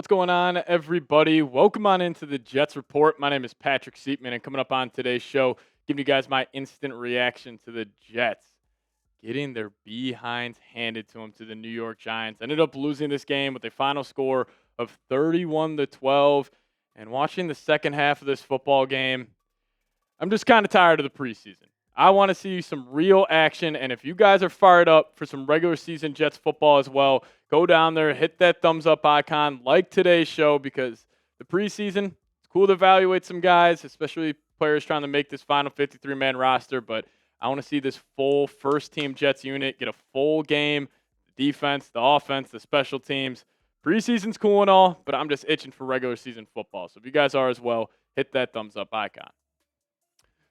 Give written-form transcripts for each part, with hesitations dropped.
What's going on, everybody? Welcome on into the Jets Report. My name is Patrick Siepman, and coming up on today's show, giving you guys my instant reaction to the Jets getting their behinds handed to them to the New York Giants. Ended up losing this game with a final score of 31-12. And watching the second half of this football game, I'm just kind of tired of the preseason. I want to see some real action, and if you guys are fired up for some regular season Jets football as well, go down there, hit that thumbs up icon, like today's show, because the preseason, it's cool to evaluate some guys, especially players trying to make this final 53-man roster, but I want to see this full first-team Jets unit get a full game, the defense, the offense, the special teams. Preseason's cool and all, but I'm just itching for regular season football. So if you guys are as well, hit that thumbs up icon.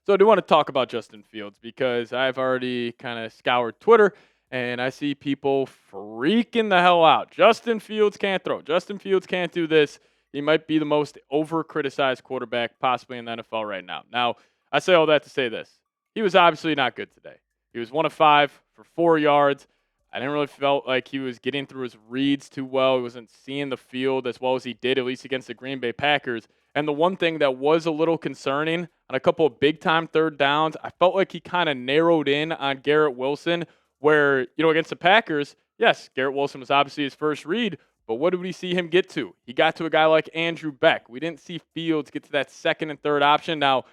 So I do want to talk about Justin Fields because I've already kind of scoured Twitter and I see people freaking the hell out. Justin Fields can't throw. Justin Fields can't do this. He might be the most over-criticized quarterback possibly in the NFL right now. Now, I say all that to say this. He was obviously not good today. He was 1 of 5 for 4 yards. I didn't really felt like he was getting through his reads too well. He wasn't seeing the field as well as he did, at least against the Green Bay Packers. And the one thing that was a little concerning on a couple of big-time third downs, I felt like he kind of narrowed in on Garrett Wilson where, against the Packers, yes, Garrett Wilson was obviously his first read, but what did we see him get to? He got to a guy like Andrew Beck. We didn't see Fields get to that second and third option. Now,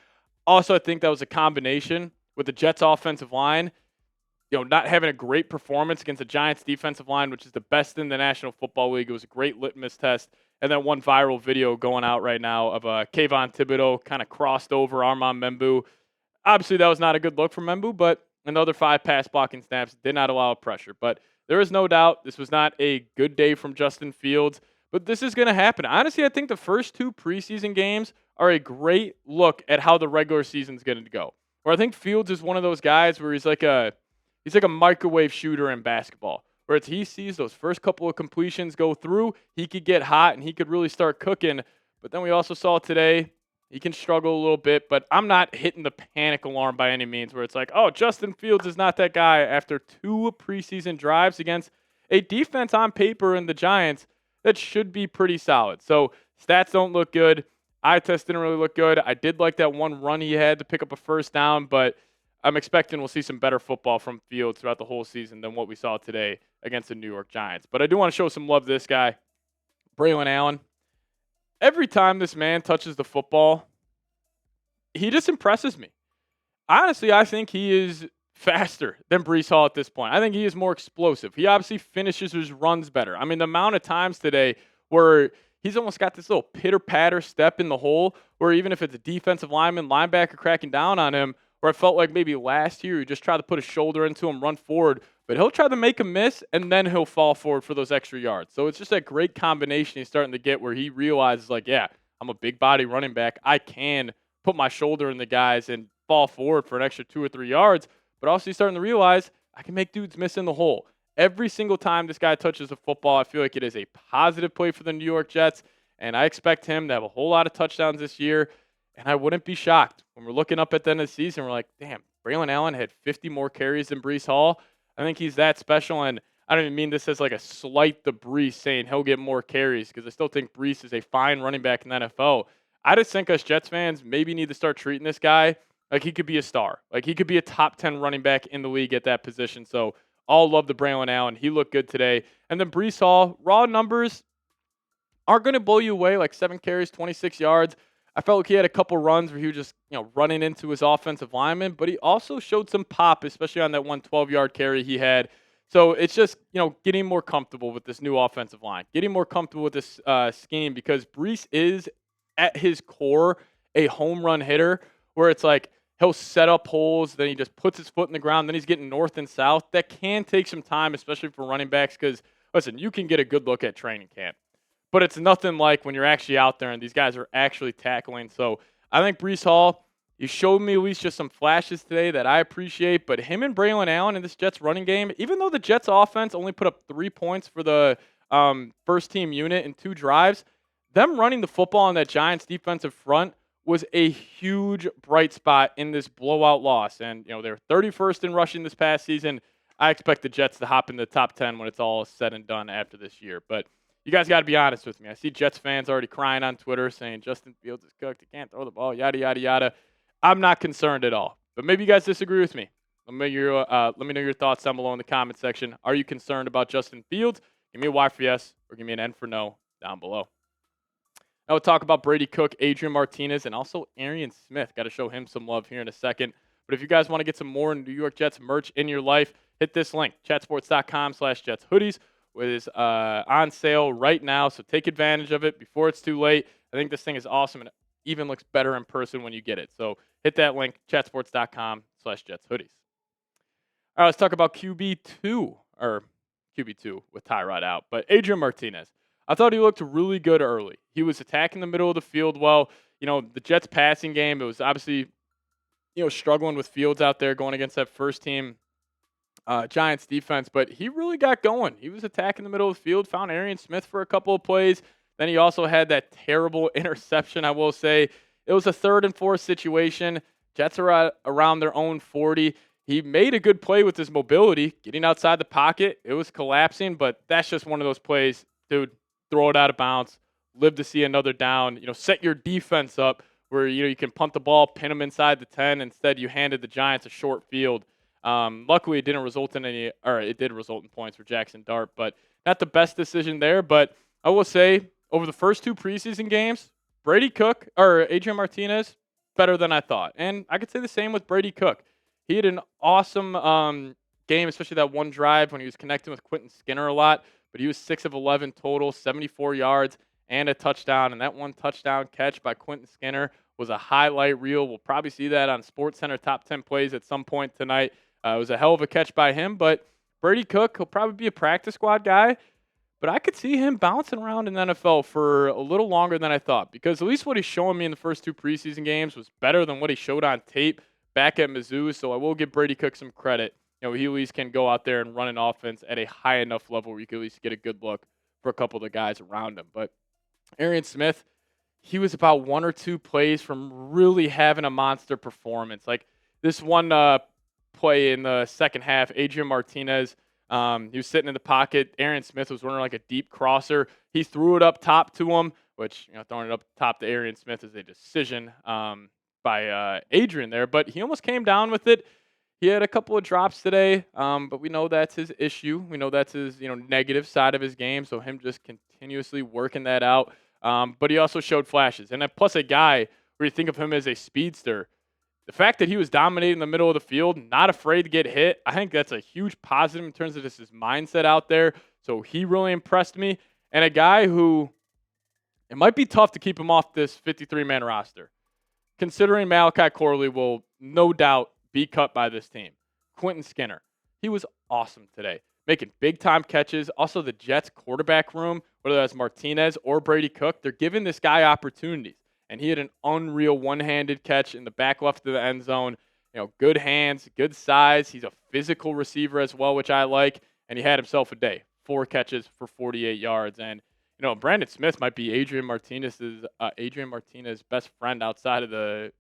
also, I think that was a combination with the Jets' offensive line, not having a great performance against the Giants' defensive line, which is the best in the National Football League. It was a great litmus test. And then one viral video going out right now of Kayvon Thibodeau kind of crossed over Armand Membu. Obviously, that was not a good look for Membu, but another 5 pass blocking snaps did not allow pressure. But there is no doubt this was not a good day from Justin Fields, but this is going to happen. Honestly, I think the first 2 preseason games are a great look at how the regular season is going to go. Where I think Fields is one of those guys where he's like a microwave shooter in basketball. Where he sees those first couple of completions go through, he could get hot and he could really start cooking. But then we also saw today he can struggle a little bit. But I'm not hitting the panic alarm by any means where it's like, oh, Justin Fields is not that guy after 2 preseason drives against a defense on paper in the Giants that should be pretty solid. So stats don't look good. Eye test didn't really look good. I did like that one run he had to pick up a first down, but I'm expecting we'll see some better football from Fields throughout the whole season than what we saw today against the New York Giants. But I do want to show some love to this guy, Braylon Allen. Every time this man touches the football, he just impresses me. Honestly, I think he is faster than Breece Hall at this point. I think he is more explosive. He obviously finishes his runs better. I mean, the amount of times today where he's almost got this little pitter-patter step in the hole where even if it's a defensive lineman, linebacker cracking down on him, where I felt like maybe last year he just tried to put a shoulder into him, run forward, but he'll try to make a miss, and then he'll fall forward for those extra yards. So it's just a great combination he's starting to get where he realizes, like, yeah, I'm a big body running back. I can put my shoulder in the guys and fall forward for an extra 2 or 3 yards, but also he's starting to realize I can make dudes miss in the hole. Every single time this guy touches the football, I feel like it is a positive play for the New York Jets, and I expect him to have a whole lot of touchdowns this year. And I wouldn't be shocked when we're looking up at the end of the season. We're like, damn, Braylon Allen had 50 more carries than Breece Hall. I think he's that special. And I don't even mean this as like a slight to Breece saying he'll get more carries because I still think Breece is a fine running back in the NFL. I just think us Jets fans maybe need to start treating this guy like he could be a star. Like he could be a top 10 running back in the league at that position. So all love to Braylon Allen. He looked good today. And then Breece Hall, raw numbers aren't going to blow you away, like 7 carries, 26 yards. I felt like he had a couple runs where he was just, running into his offensive lineman, but he also showed some pop, especially on that 1 12-yard carry he had. So it's just, getting more comfortable with this new offensive line, getting more comfortable with this scheme because Breece is, at his core, a home run hitter where it's like he'll set up holes, then he just puts his foot in the ground, then he's getting north and south. That can take some time, especially for running backs because, listen, you can get a good look at training camp. But it's nothing like when you're actually out there and these guys are actually tackling. So I think Breece Hall, he showed me at least just some flashes today that I appreciate. But him and Braylon Allen in this Jets running game, even though the Jets offense only put up 3 points for the first team unit in 2 drives, them running the football on that Giants defensive front was a huge bright spot in this blowout loss. And, they're 31st in rushing this past season. I expect the Jets to hop in the top 10 when it's all said and done after this year. But you guys got to be honest with me. I see Jets fans already crying on Twitter saying Justin Fields is cooked. He can't throw the ball, yada, yada, yada. I'm not concerned at all. But maybe you guys disagree with me. Let me know your thoughts down below in the comment section. Are you concerned about Justin Fields? Give me a Y for yes or give me an N for no down below. Now we'll talk about Brady Cook, Adrian Martinez, and also Arian Smith. Got to show him some love here in a second. But if you guys want to get some more New York Jets merch in your life, hit this link, chatsports.com/Jets hoodies. It is on sale right now, so take advantage of it before it's too late. I think this thing is awesome, and it even looks better in person when you get it. So hit that link, chatsports.com/Jets hoodies. All right, let's talk about QB2 with Tyrod out. But Adrian Martinez, I thought he looked really good early. He was attacking the middle of the field well. The Jets passing game, it was obviously, struggling with Fields out there going against that first team Giants defense, but he really got going. He was attacking the middle of the field, found Arian Smith for a couple of plays. Then he also had that terrible interception, I will say. It was a 3rd and 4 situation. Jets are around their own 40. He made a good play with his mobility, getting outside the pocket. It was collapsing, but that's just one of those plays, dude, throw it out of bounds, live to see another down, set your defense up where, you can punt the ball, pin them inside the 10. Instead, you handed the Giants a short field. Luckily, it didn't result in it did result in points for Jackson Dart, but not the best decision there. But I will say, over the first 2 preseason games, Adrian Martinez, better than I thought. And I could say the same with Brady Cook. He had an awesome game, especially that one drive when he was connecting with Quentin Skinner a lot. But he was 6 of 11 total, 74 yards, and a touchdown. And that one touchdown catch by Quentin Skinner was a highlight reel. We'll probably see that on SportsCenter Top 10 Plays at some point tonight. It was a hell of a catch by him. But Brady Cook, he'll probably be a practice squad guy. But I could see him bouncing around in the NFL for a little longer than I thought, because at least what he's showing me in the first 2 preseason games was better than what he showed on tape back at Mizzou. So I will give Brady Cook some credit. He at least can go out there and run an offense at a high enough level where you can at least get a good look for a couple of the guys around him. But Arian Smith, he was about 1 or 2 plays from really having a monster performance. Like this one play in the second half, Adrian Martinez, he was sitting in the pocket. Arian Smith was running like a deep crosser. He threw it up top to him, which, throwing it up top to Arian Smith is a decision by Adrian there. But he almost came down with it. He had a couple of drops today, but we know that's his issue. We know that's his negative side of his game, so him just continuously working that out. But he also showed flashes. And then plus a guy where you think of him as a speedster, the fact that he was dominating the middle of the field, not afraid to get hit, I think that's a huge positive in terms of just his mindset out there. So he really impressed me. And a guy who, it might be tough to keep him off this 53-man roster, considering Malachi Corley will no doubt be cut by this team. Quentin Skinner, he was awesome today, making big-time catches. Also, the Jets quarterback room, whether that's Martinez or Brady Cook, they're giving this guy opportunities. And he had an unreal one-handed catch in the back left of the end zone. Good hands, good size. He's a physical receiver as well, which I like. And he had himself a day. 4 catches for 48 yards. And, Brandon Smith might be Adrian Martinez's best friend outside of the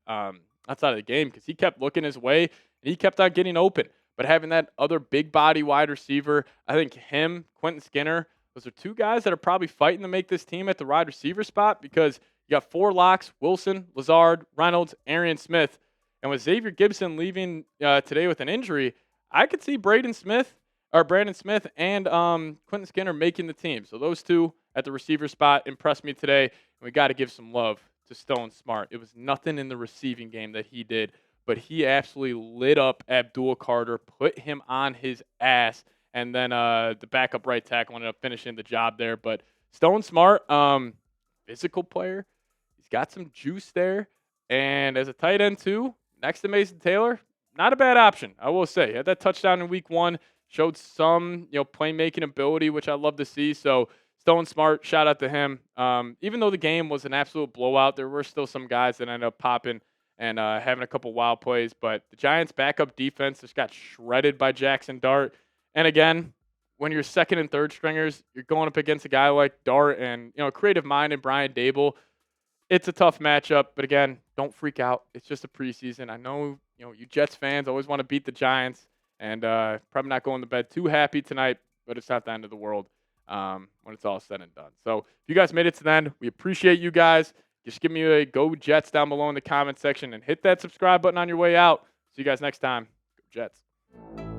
game, because he kept looking his way and he kept on getting open. But having that other big body wide receiver, I think him, Quentin Skinner, those are 2 guys that are probably fighting to make this team at the wide receiver spot, because you got 4 locks: Wilson, Lazard, Reynolds, Arian Smith. And with Xavier Gibson leaving today with an injury, I could see Brandon Smith and Quentin Skinner making the team. So those 2 at the receiver spot impressed me today. And we got to give some love to Stone Smart. It was nothing in the receiving game that he did, but he absolutely lit up Abdul Carter, put him on his ass, and then the backup right tackle ended up finishing the job there. But Stone Smart, physical player, he's got some juice there, and as a tight end too, next to Mason Taylor, not a bad option, I will say. He had that touchdown in week 1, showed some playmaking ability, which I love to see. So Stone Smart, shout out to him. Even though the game was an absolute blowout, there were still some guys that ended up popping and having a couple wild plays. But the Giants' backup defense just got shredded by Jackson Dart. And again, when you're second and third stringers, you're going up against a guy like Dart and creative mind and Brian Dable. It's a tough matchup, but again, don't freak out. It's just a preseason. I know you Jets fans always want to beat the Giants, and probably not going to bed too happy tonight, but it's not the end of the world. when it's all said and done. So if you guys made it to the end, we appreciate you guys. Just give me a go Jets down below in the comment section and hit that subscribe button on your way out. See you guys next time. Go Jets.